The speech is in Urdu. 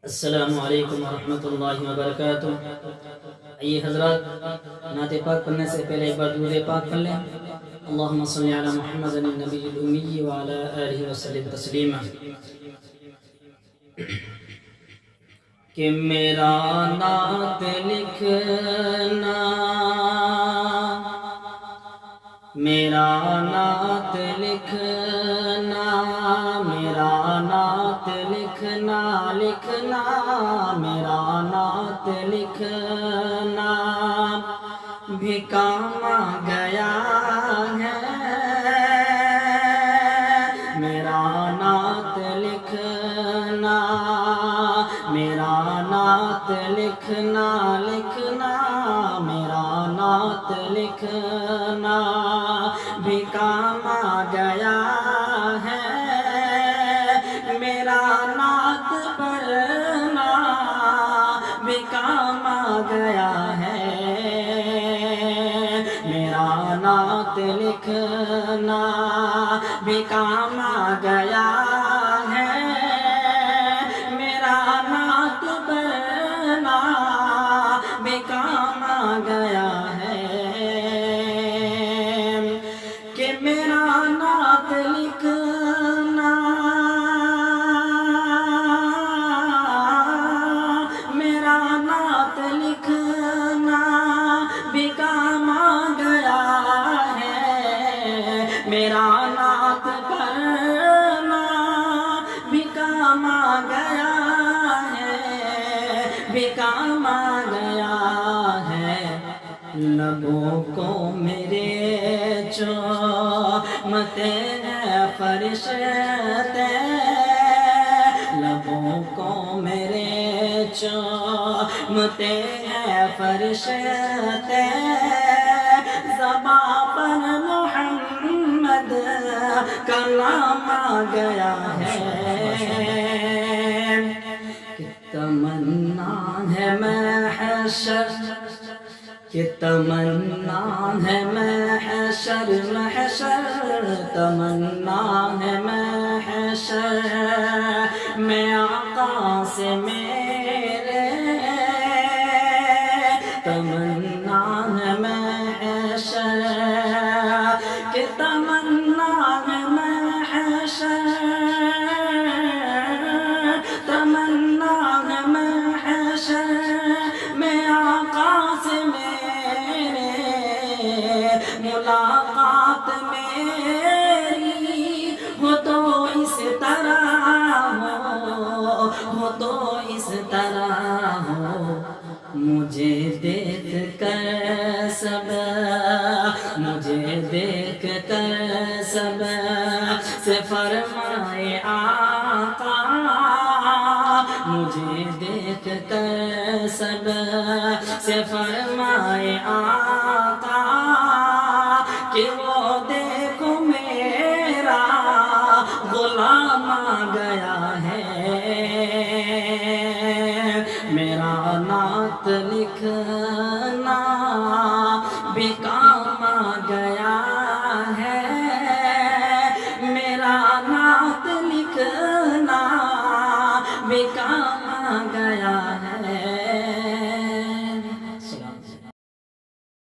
السلام علیکم ورحمۃ اللہ وبرکاتہ۔ آئیے حضرات، نعت پاک پڑھنے سے پہلے ایک بار درود پاک پڑھ لیں۔ اللہم صلی علی محمد النبی الامی وعلی آلہ وسلم تسلیما۔ کہ میرا نعت لکھنا، میرا نعت لکھنا، میرا نعت لکھنا، لکھنا میرا نعت لکھنا بھی کام آ گیا ہے۔ میرا نعت لکھنا، میرا نعت لکھنا، لکھنا میرا نعت لکھنا بھی کام آ گیا ہے۔ میرا نعت پڑھنا بھی کام آ گیا ہے۔ میرا نعت لکھنا بھی کام آ گیا ہے۔ میرا نعت پڑھنا بھی کام آ گیا ہے۔ کہ میرا نعت لکھنا، میرا نعت لکھنا بھی کام آ گیا ہے۔ میرا نعت پڑھنا بھی کام آ گیا ہے، بھی کام آ گیا ہے۔ لبوں کو میرے چومتے ہیں فرشتے، لبوں کو میرے چومتے ہیں فرشتے، زباں پر محمد کا نام آ گیا ہے۔ کہ تمنا ہے محشر، کہ تمنا ہے محشر، محشر تمنا ہے محشر میں آقا سے میرے، تمنا ہے محشر، کہ تمنا ہے محشر، تمنا ہے محشر میں آقا سے میرے، ملاقات میری ہو تو اس طرح ہو تو اس طرح ہو، مجھے دیکھ کر سب، مجھے دیکھ کر سب سے فرمائے آقا، مجھے دیکھ کر سب سے فرمائے آقا،